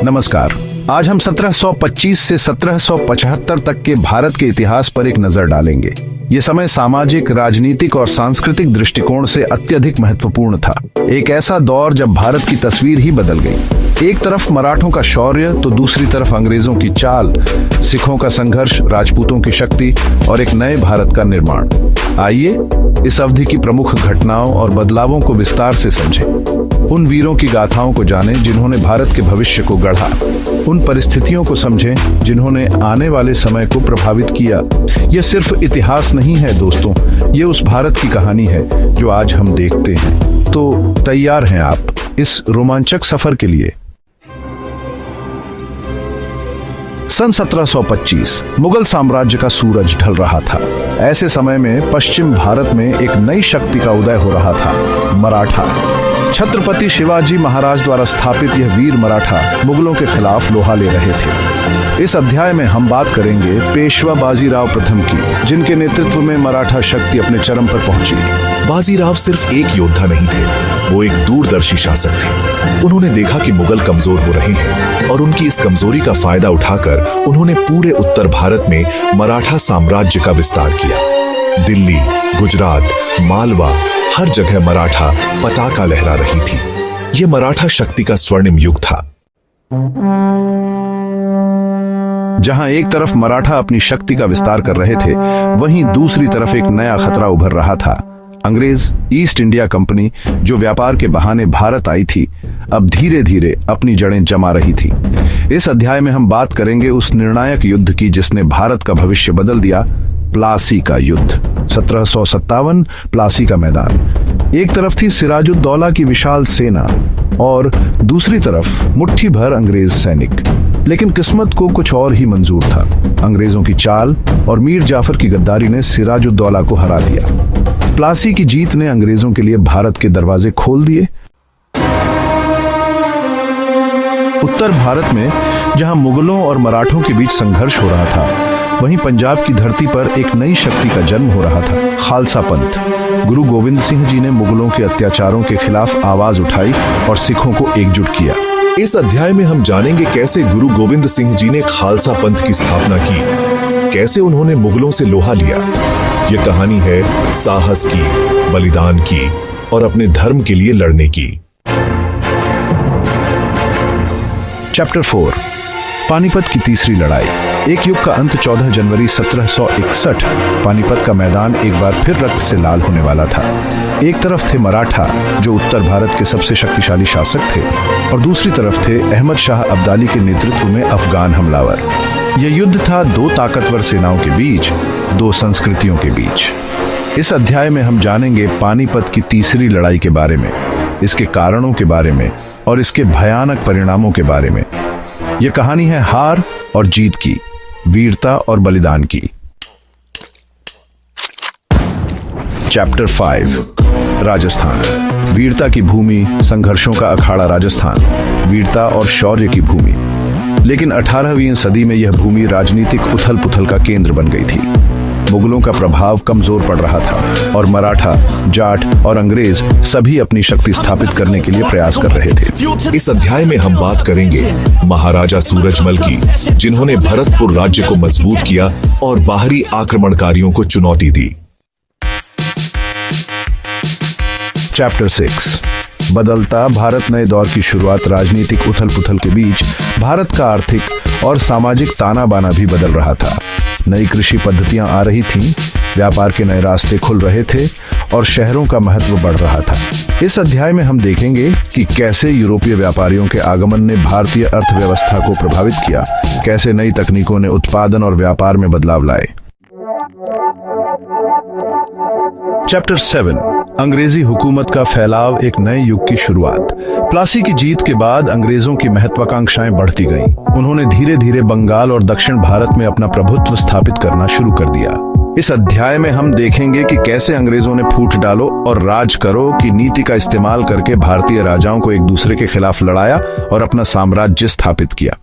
नमस्कार। आज हम 1725 से 1775 तक के भारत के इतिहास पर एक नजर डालेंगे। ये समय सामाजिक, राजनीतिक और सांस्कृतिक दृष्टिकोण से अत्यधिक महत्वपूर्ण था। एक ऐसा दौर जब भारत की तस्वीर ही बदल गई। एक तरफ मराठों का शौर्य तो दूसरी तरफ अंग्रेजों की चाल, सिखों का संघर्ष, राजपूतों की शक्ति और एक नए भारत का निर्माण। आइए इस अवधि की प्रमुख घटनाओं और बदलावों को विस्तार से समझें। उन वीरों की गाथाओं को जानें जिन्होंने भारत के भविष्य को गढ़ा। उन परिस्थितियों को समझें जिन्होंने आने वाले समय को प्रभावित किया। यह सिर्फ इतिहास नहीं है दोस्तों, ये उस भारत की कहानी है जो आज हम देखते हैं। तो तैयार हैं आप इस रोमांचक सफर के लिए? सन 1725 मुगल साम्राज्य का सूरज ढल रहा था। ऐसे समय में पश्चिम भारत में एक नई शक्ति का उदय हो रहा था, मराठा। छत्रपति शिवाजी महाराज द्वारा स्थापित यह वीर मराठा मुगलों के खिलाफ लोहा ले रहे थे। इस अध्याय में हम बात करेंगे पेशवा बाजीराव प्रथम की, जिनके नेतृत्व में मराठा शक्ति अपने चरम पर पहुंची। बाजीराव सिर्फ एक योद्धा नहीं थे, वो एक दूरदर्शी शासक थे। उन्होंने देखा कि मुगल कमजोर हो रहे हैं और उनकी इस कमजोरी का फायदा उठाकर उन्होंने पूरे उत्तर भारत में मराठा साम्राज्य का विस्तार किया। दिल्ली, गुजरात, मालवा, हर जगह मराठा पताका लहरा रही थी। यह मराठा शक्ति का स्वर्णिम युग था। जहां एक तरफ मराठा अपनी शक्ति का विस्तार कर रहे थे, वहीं दूसरी तरफ एक नया खतरा उभर रहा था। अंग्रेज ईस्ट इंडिया कंपनी, जो व्यापार के बहाने भारत आई थी, अब धीरे धीरे अपनी जड़ें जमा रही थी। इस अध्याय में हम बात करेंगे उस निर्णायक युद्ध की जिसने भारत का भविष्य बदल दिया, प्लासी का युद्ध। 1757 प्लासी का मैदान। एक तरफ थी सिराजुद्दौला की विशाल सेना और दूसरी तरफ मुट्ठी भर अंग्रेज सैनिक। लेकिन किस्मत को कुछ और ही मंजूर था। अंग्रेजों की चाल और मीर जाफर की गद्दारी ने सिराजुद्दौला को हरा दिया। प्लासी की जीत ने अंग्रेजों के लिए भारत के दरवाजे खोल दिए। उत्तर भारत में जहां मुगलों और मराठों के बीच संघर्ष हो रहा था, वहीं पंजाब की धरती पर एक नई शक्ति का जन्म हो रहा था, खालसा पंथ। गुरु गोविंद सिंह जी ने मुगलों के अत्याचारों के खिलाफ आवाज उठाई और सिखों को एकजुट किया। इस अध्याय में हम जानेंगे कैसे गुरु गोविंद सिंह जी ने खालसा पंथ की स्थापना की, कैसे उन्होंने मुगलों से लोहा लिया। यह कहानी है साहस की, बलिदान की और अपने धर्म के लिए लड़ने की। चैप्टर 4, पानीपत की तीसरी लड़ाई। एक युग का अंत 14 जनवरी 1761। पानीपत का मैदान एक बार फिर रक्त से लाल होने वाला था। एक तरफ थे मराठा, जो उत्तर भारत के सबसे शक्तिशाली शासक थे, और दूसरी तरफ थे अहमद शाह अब्दाली के नेतृत्व में अफगान हमलावर। यह युद्ध था दो ताकतवर सेनाओं के बीच, दो संस्कृतियों के बीच। इस अध्याय में हम जानेंगे पानीपत की तीसरी लड़ाई के बारे में, इसके कारणों के बारे में और इसके भयानक परिणामों के बारे में। यह कहानी है हार और जीत की, वीरता और बलिदान की। चैप्टर 5, राजस्थान। वीरता की भूमि, संघर्षों का अखाड़ा राजस्थान, वीरता और शौर्य की भूमि। लेकिन 18वीं सदी में यह भूमि राजनीतिक उथल पुथल का केंद्र बन गई थी। मुगलों का प्रभाव कमजोर पड़ रहा था और मराठा, जाट और अंग्रेज सभी अपनी शक्ति स्थापित करने के लिए प्रयास कर रहे थे। इस अध्याय में हम बात करेंगे महाराजा सूरजमल की, जिन्होंने भरतपुर राज्य को मजबूत किया और बाहरी आक्रमणकारियों को चुनौती दी। चैप्टर 6, बदलता भारत। नए दौर की शुरुआत। राजनीतिक उथल पुथल के बीच भारत का आर्थिक और सामाजिक ताना बाना भी बदल रहा था। नई कृषि पद्धतियां आ रही थीं, व्यापार के नए रास्ते खुल रहे थे और शहरों का महत्व बढ़ रहा था। इस अध्याय में हम देखेंगे कि कैसे यूरोपीय व्यापारियों के आगमन ने भारतीय अर्थव्यवस्था को प्रभावित किया, कैसे नई तकनीकों ने उत्पादन और व्यापार में बदलाव लाए। चैप्टर 7, अंग्रेजी हुकूमत का फैलाव। एक नए युग की शुरुआत। प्लासी की जीत के बाद अंग्रेजों की महत्वाकांक्षाएं बढ़ती गईं। उन्होंने धीरे धीरे बंगाल और दक्षिण भारत में अपना प्रभुत्व स्थापित करना शुरू कर दिया। इस अध्याय में हम देखेंगे कि कैसे अंग्रेजों ने फूट डालो और राज करो की नीति का इस्तेमाल करके भारतीय राजाओं को एक दूसरे के खिलाफ लड़ाया और अपना साम्राज्य स्थापित किया।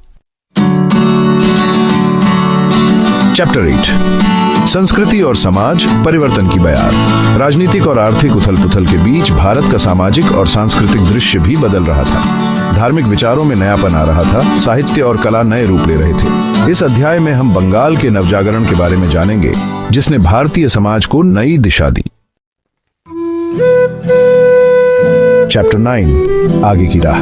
चैप्टर 8, संस्कृति और समाज परिवर्तन की बयार। राजनीतिक और आर्थिक उथल पुथल के बीच भारत का सामाजिक और सांस्कृतिक दृश्य भी बदल रहा था। धार्मिक विचारों में नयापन आ रहा था, साहित्य और कला नए रूप ले रहे थे। इस अध्याय में हम बंगाल के नवजागरण के बारे में जानेंगे, जिसने भारतीय समाज को नई दिशा दी। चैप्टर 9, आगे की राह,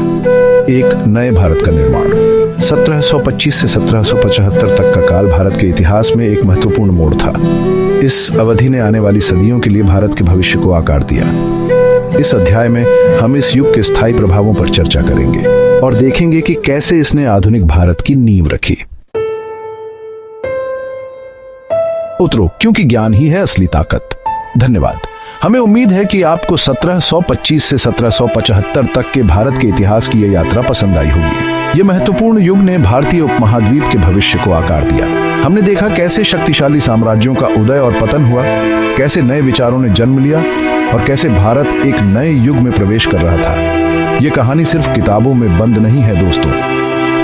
एक नए भारत का निर्माण। 1725 से 1775 तक का काल भारत के इतिहास में एक महत्वपूर्ण मोड़ था। इस अवधि ने आने वाली सदियों के लिए भारत के भविष्य को आकार दिया। इस अध्याय में हम इस युग के स्थायी प्रभावों पर चर्चा करेंगे और देखेंगे कि कैसे इसने आधुनिक भारत की नींव रखी। उतरो, क्योंकि ज्ञान ही है असली ताकत। धन्यवाद। हमें उम्मीद है कि आपको 1725 से 1775 तक के भारत के इतिहास की यह यात्रा पसंद आई होगी। यह महत्वपूर्ण युग ने भारतीय उपमहाद्वीप के भविष्य को आकार दिया। हमने देखा कैसे शक्तिशाली साम्राज्यों का उदय और पतन हुआ, कैसे नए विचारों ने जन्म लिया और कैसे भारत एक नए युग में प्रवेश कर रहा था। यह कहानी सिर्फ किताबों में बंद नहीं है दोस्तों,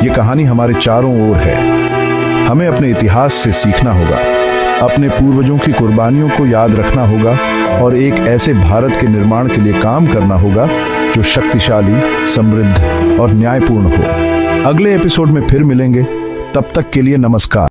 यह कहानी हमारे चारों ओर है। हमें अपने इतिहास से सीखना होगा, अपने पूर्वजों की कुर्बानियों को याद रखना होगा और एक ऐसे भारत के निर्माण के लिए काम करना होगा जो शक्तिशाली, समृद्ध और न्यायपूर्ण हो। अगले एपिसोड में फिर मिलेंगे, तब तक के लिए नमस्कार।